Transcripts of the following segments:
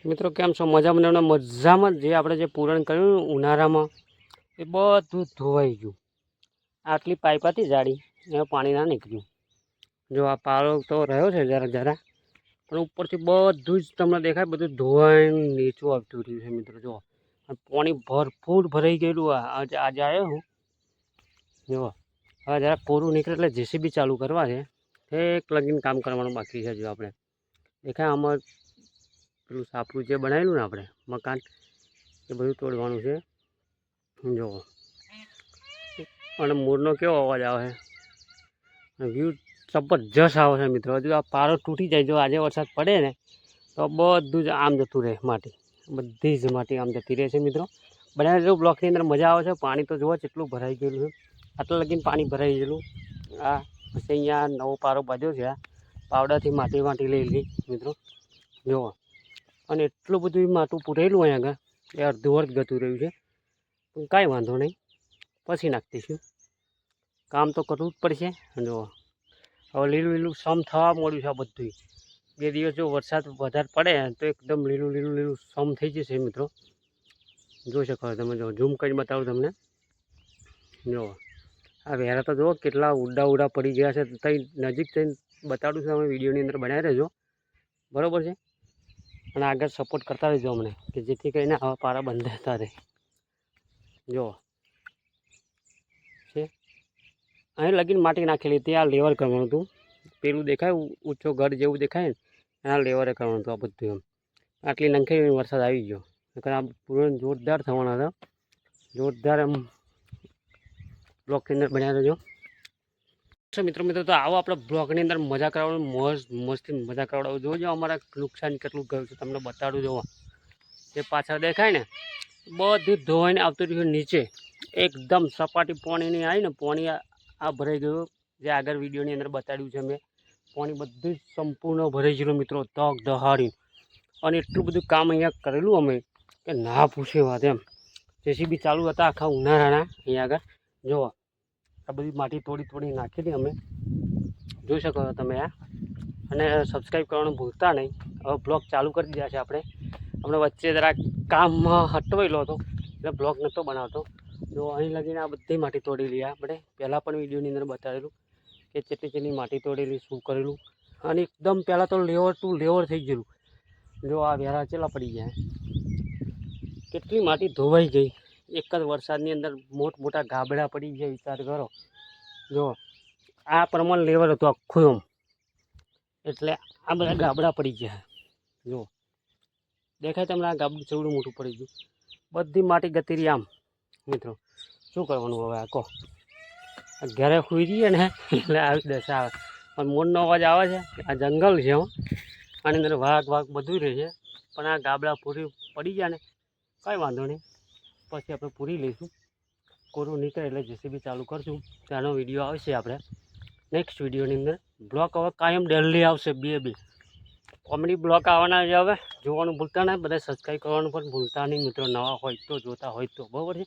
મિત્રો કેમ છો? મજામાં મજામાં જે આપણે જે પૂરણ કર્યું ઉનાળામાં એ બધું ધોવાઈ ગયું. આટલી પાઇપ હતી જાડી એમાં પાણી ના નીકળ્યું. જો આ પારો તો રહ્યો છે જરા જરા, પણ ઉપરથી બધું જ તમને દેખાય, બધું ધોવાઈને નીચું આવતું રહ્યું છે મિત્રો. જો પાણી ભરપૂર ભરાઈ ગયેલું. આજે આવ્યો હું જો હવે જરા કોરું નીકળે એટલે જેસીબી ચાલુ કરવા છે. એક લગીન કામ કરવાનું બાકી છે. જો આપણે દેખાય આમાં પેલું સાપરું જે બનાવેલું ને આપણે મકાન, એ બધું તોડવાનું છે. જો અને મોરનો કેવો અવાજ આવે છે, વ્યૂ જબરજસ્ત આવે છે મિત્રો. હજુ આ પારો તૂટી જાય, જો આજે વરસાદ પડે ને તો બધું જ આમ જતું રહે, માટી બધી જ માટી આમ જતી રહે છે મિત્રો. બનાવેલું જો બ્લોકની અંદર મજા આવે છે. પાણી તો જુઓ કેટલું ભરાઈ ગયેલું છે. આટલા લગીને પાણી ભરાઈ ગયેલું. આ પછી અહીંયા નવો પારો બાંધ્યો છે. આ પાવડાથી માટી લઈ લીધી મિત્રો. જુઓ અને એટલું બધું માટું પૂરેલું અહીંયા આગળ, એ અડધું અર્ધ ગતું રહ્યું છે. પણ કાંઈ વાંધો નહીં, પછી નાખી દઈશું. કામ તો કરવું જ પડશે. જો હવે લીલું લીલું સમ થવા મળ્યું છે આ બધું. 2 દિવસ જો વરસાદ વધારે પડે તો એકદમ લીલું લીલું લીલું સમ થઈ જશે મિત્રો. જોઈ શકો તમે. જો ઝૂમ કરીને બતાવું તમને. જો આ વેરા તો જુઓ કેટલા ઉડા પડી ગયા છે. તઈ નજીક થઈને બતાડું છું, અમે વિડીયોની અંદર બનાવી રહેજો, બરાબર છે. અને આગળ સપોર્ટ કરતા રહેજો અમને, કે જેથી કરીને આવા પારા બંધાતા રહે. જો છે અહીં લગીને માટી નાખેલી હતી. આ લેવલ કરવાનું હતું. પેલું દેખાય ઊંચો ઘર જેવું દેખાય ને, એના લેવલે કરવાનું હતું આ બધું. એમ આટલી નંખાઈ વરસાદ આવી ગયો. આ પૂરો જોરદાર થવાના હતા. જોરદાર એમ બ્લોકની અંદર બન્યા રહેજો મિત્રો. તો આવો આપણે બ્લોગની અંદર મજા કરાવવાનું, મસ્તી મજા કરાવડાવું. જોજો અમારા નુકસાન કેટલું ગયું છે તમને બતાડું. જોવા જે પાછળ દેખાય ને બધું ધોવાઈને આવતું રહ્યું નીચે. એકદમ સપાટી પાણીની આવી ને, પાણી આ ભરાઈ ગયું. જે આગળ વિડીયોની અંદર બતાડ્યું છે મેં, પાણી બધું જ સંપૂર્ણ ભરાઈ ગયેલું મિત્રો, તક દહાડી. અને એટલું બધું કામ અહીંયા કરેલું અમે કે ના પૂછે વાત. એમ જેસીબી ચાલુ હતા આખા ઉનાળાના અહીંયા આગળ. જોવા આ બધી માટી તોડી નાખેલી અમે, જોઈ શકો છો તમે આ. અને સબસ્ક્રાઈબ કરવાનું ભૂલતા નહીં. હવે બ્લોગ ચાલુ કરી દીધા છે આપણે. હમણાં વચ્ચે જરાક કામમાં હટવાયેલો હતો એટલે બ્લોગ નહોતો બનાવતો. જો અહીં લગીને આ બધી માટી તોડેલી. આપણે પહેલાં પણ વિડીયોની અંદર બતાવેલું કે કેટલી માટી તોડેલી, શું કરેલું. અને એકદમ પહેલાં તો લેવર ટુ લેવર થઈ ગયેલું. જો આ વેરા ચેલા પડી ગયા, કેટલી માટી ધોવાઈ ગઈ એક જ વરસાદની અંદર. મોટા ગાબડા પડી ગયા, વિચાર કરો. જો આ પ્રમાણે લેવલ હતું આખું એમ, એટલે આ બધા ગાબડા પડી ગયા. જો દેખાય તમને આ ગાબડું ચેવડું મોટું પડી ગયું. બધી માટી ગતી રહી આમ મિત્રો. શું કરવાનું હવે? આ કહો, ઘરે સુઈ જઈએ ને એટલે આવી દશા આવે. પણ મોરનો અવાજ આવે છે. આ જંગલ છે, આની અંદર વાઘ બધું રહે છે. પણ આ ગાબડા પડી ગયા ને, કાંઈ વાંધો નહીં, પછી આપણે પૂરી લઈશું. કોરું નીકળે એટલે જેસીબી ચાલુ કરશું. ત્યાંનો વિડીયો આવશે આપણે નેક્સ્ટ વિડીયોની અંદર. બ્લોક હવે કાયમ ડેલી આવશે. 2 કોમેડી બ્લોક આવવાના છે. હવે જોવાનું ભૂલતા નહીં, બધા સબસ્ક્રાઈબ કરવાનું પણ ભૂલતા નહીં મિત્રો. નવા હોય તો, જોતા હોય તો, બરાબર છે.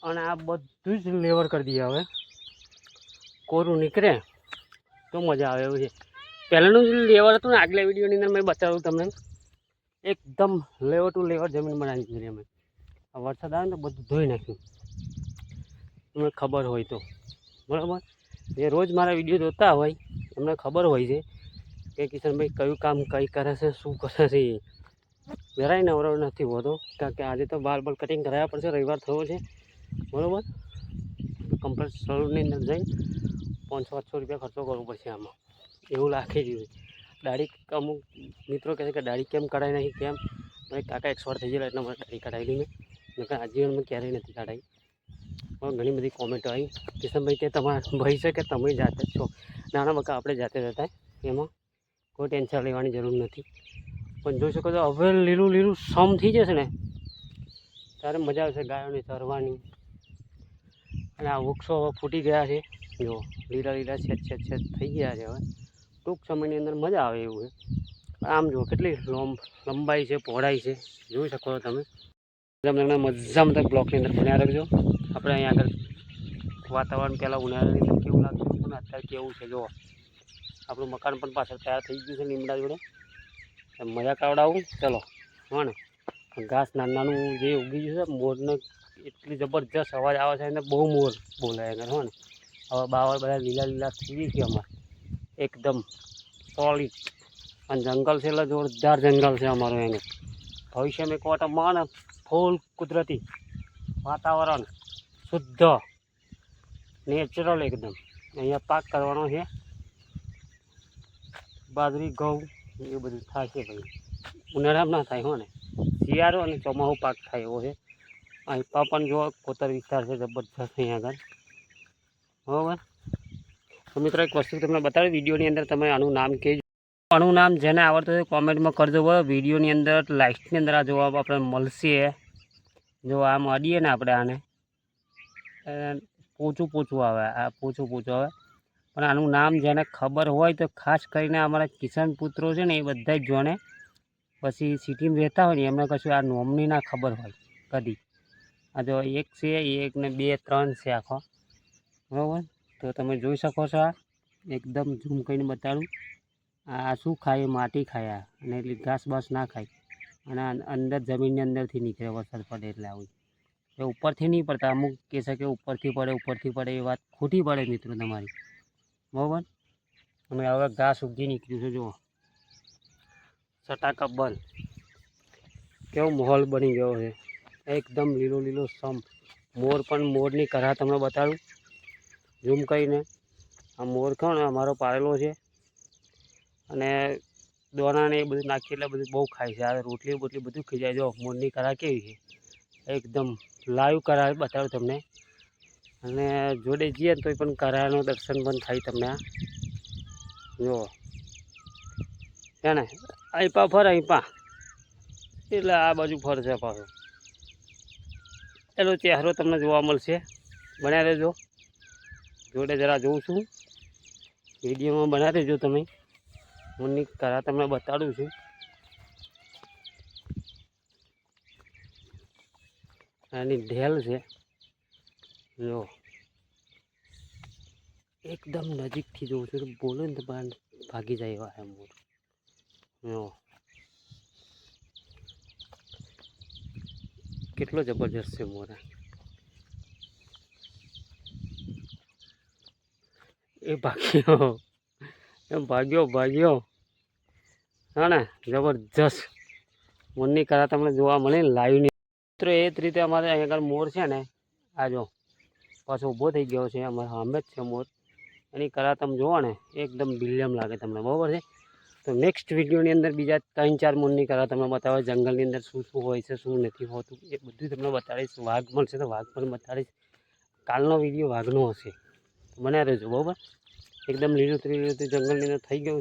અને આ બધું જ લેવર કરી દઈએ. હવે કોરું નીકળે તો મજા આવે એવું છે. પહેલાંનું જે લેવર હતું ને, આગલા વિડીયોની અંદર મેં બતાવ્યું તમને, એકદમ લેવર ટુ લેવર જમીન બનાવી દીધી અમે. આ વરસાદ આવે ને તો બધું ધોઈ નાખ્યું, તમને ખબર હોય તો, બરાબર. જે રોજ મારા વિડીયો જોતા હોય એમને ખબર હોય છે કે કિશનભાઈ કયું કામ કઈ કરે છે, શું કરે છે. જરાય નવરો નથી હોતો, કારણ કે આજે તો બાલ કટિંગ કરાવવા પડશે. રવિવાર થયો છે, બરાબર. કમ્પ્લેટ સલૂનની અંદર જઈને 500-800 રૂપિયા ખર્ચો કરવો પડશે આમાં, એવું લાખી દીધું. દાઢી અમુક મિત્રો કહે છે કે દાઢી કેમ કઢાઈ નહીં, કેમ? મારે કાકા એક્સપર્ટ થઈ ગયેલા એટલે મારે દાઢી કઢાવી મેં આજીવનમાં ક્યારેય નથી કઢાવી. પણ ઘણી બધી કોમેન્ટો આવી, કિશનભાઈ કે તમારા ભાઈ છે કે તમે જાતે જ છો? નાના બકા આપણે જાતે જતા, એમાં કોઈ ટેન્શન લેવાની જરૂર નથી. પણ જોઈ શકો છો હવે લીલું સમ થઈ જશે ને ત્યારે મજા આવશે ગાયોને ચરવાની. અને આ વૃક્ષો હવે ફૂટી ગયા છે. જો લીલા છેદ થઈ ગયા છે. હવે ટૂંક સમયની અંદર મજા આવે એવું છે. આમ જુઓ કેટલી લંબાઈ છે, પહોળાઈ છે, જોઈ શકો છો તમે. તમને મજામાં બ્લોકની અંદર બન્યા રાખજો. આપણે અહીંયા આગળ વાતાવરણ પહેલાં ઉનાળાની અંદર કેવું લાગતું હતું ને અત્યારે કેવું છે. જુઓ આપણું મકાન પણ પાછળ તૈયાર થઈ ગયું છે લીમડા જોડે. મજા કરાવડાવું ચલો. હા ને ઘાસ નાનું જે ઉગી ગયું છે મોરને એટલી જબરજસ્ત અવાજ આવે છે અને બહુ મોર બોલાય આગળ. હો ને હવે બાવળ બધા લીલા લીલા થઈ છે અમારે એકદમ સોલિડ. અને જંગલ છે એટલે જોરદાર જંગલ છે અમારું એને. ભવિષ્યમાં એક વાટો માને ફૂલ કુદરતી વાતાવરણ શુદ્ધ નેચરલ એકદમ. અહીંયા પાક કરવાનો છે બાજરી ઘઉં એ બધું થાય છે ભાઈ. ઉનાળામાં ના થાય. હો ને શિયાળો અને ચોમાસું પાક થાય એવો છે. અહીં પણ જો કોતર વિસ્તાર છે જબરજસ્ત અહીંયા આગળ. બરાબર. તો મિત્રો એક વસ્તુ તમને બતાવી વિડીયોની અંદર તમે આનું નામ કહેજો. આનું નામ જેને આવડતું હોય કોમેન્ટમાં કરજો. વિડીયોની અંદર લાસ્ટની અંદર આ જવાબ આપણે મળશે. જો આમ અડીએ ને આપણે આને પોચું પોચું આવે. આ પોચું પોચું આવે. પણ આનું નામ જેને ખબર હોય તો ખાસ કરીને અમારા કિસાન પુત્રો છે ને એ બધા જ જોણે. પછી સિટીમાં રહેતા હોય ને એમને કશું આ નોમની ના ખબર હોય કદી. આ જો એક છે એક ને બે ત્રણ છે આખો. બરાબર. તો તમે જોઈ શકો છો. આ એકદમ ઝૂમ કરીને બતાડું. આ શું ખાય? માટી ખાય. અને એટલી ઘાસ બાસ ના ખાય. અને અંદર જમીનની અંદરથી નીકળે વરસાદ પડે એટલે આવું. એ ઉપરથી નહીં પડતા. અમુક કહે છે કે ઉપરથી પડે એ વાત ખોટી પડે મિત્રો તમારી. બરાબર. અને હવે ઘાસ ઉગી નીકળ્યું છે જુઓ સટાકા બંધ. કેવો માહોલ બની ગયો છે એકદમ લીલો લીલો સમ. મોર પણ મોરની કરા તમને બતાડું ઝૂમ કરીને. આ મોર કોણ અમારો પાળેલો છે અને દોણાને એ બધું નાખી એટલે બધું બહુ ખાય છે. આ રોટલી બોટલી બધું ખાઈ જાય. જો મોરની કરા કેવી છે એકદમ લાઈવ કરા બતાડું તમને. અને જોડે જઈએ તો પણ કરાનું દર્શન પણ થાય તમને. આ જુઓ છે ને અહીં ફરે અહીં એટલે આ બાજુ ફરશે પાછો. એનો ચહેરો તમને જોવા મળશે. બન્યા રહેજો જોડે જરા જોઉં છું વિડીયોમાં. બન્યા રહેજો તમે. મોરની કરા તમને બતાડું છું. આની ઢેલ છે જો એકદમ નજીકથી જોઉં છું. બોલો ને તો ભાગી જાય એવા મોર. જો કેટલો જબરજસ્ત છે મોર. એ ભાગ્યો. હા ને જબરજસ્ત મોરની કરા તમને જોવા મળે ને લાઈવની. મિત્રો એ જ રીતે અમારે અહીં આગળ મોર છે ને આ જો પાછો ઊભો થઈ ગયો છે. અમારે સામે જ છે મોર. એની કરા તમે જુઓ ને એકદમ બિલિયમ લાગે તમને. બરાબર છે. તો નેક્સ્ટ વિડીયોની અંદર બીજા 3-4 મોરની કરા તમને બતાવે. જંગલની અંદર શું શું હોય છે શું નથી હોતું એ બધું તમને બતાડીશ. વાઘ મળશે તો વાઘ પણ બતાડીશ. કાલનો વિડીયો વાઘનો હશે. બનાવી રહેજો. બરાબર. એકદમ લીલું જંગલની અંદર થઈ ગયું છે.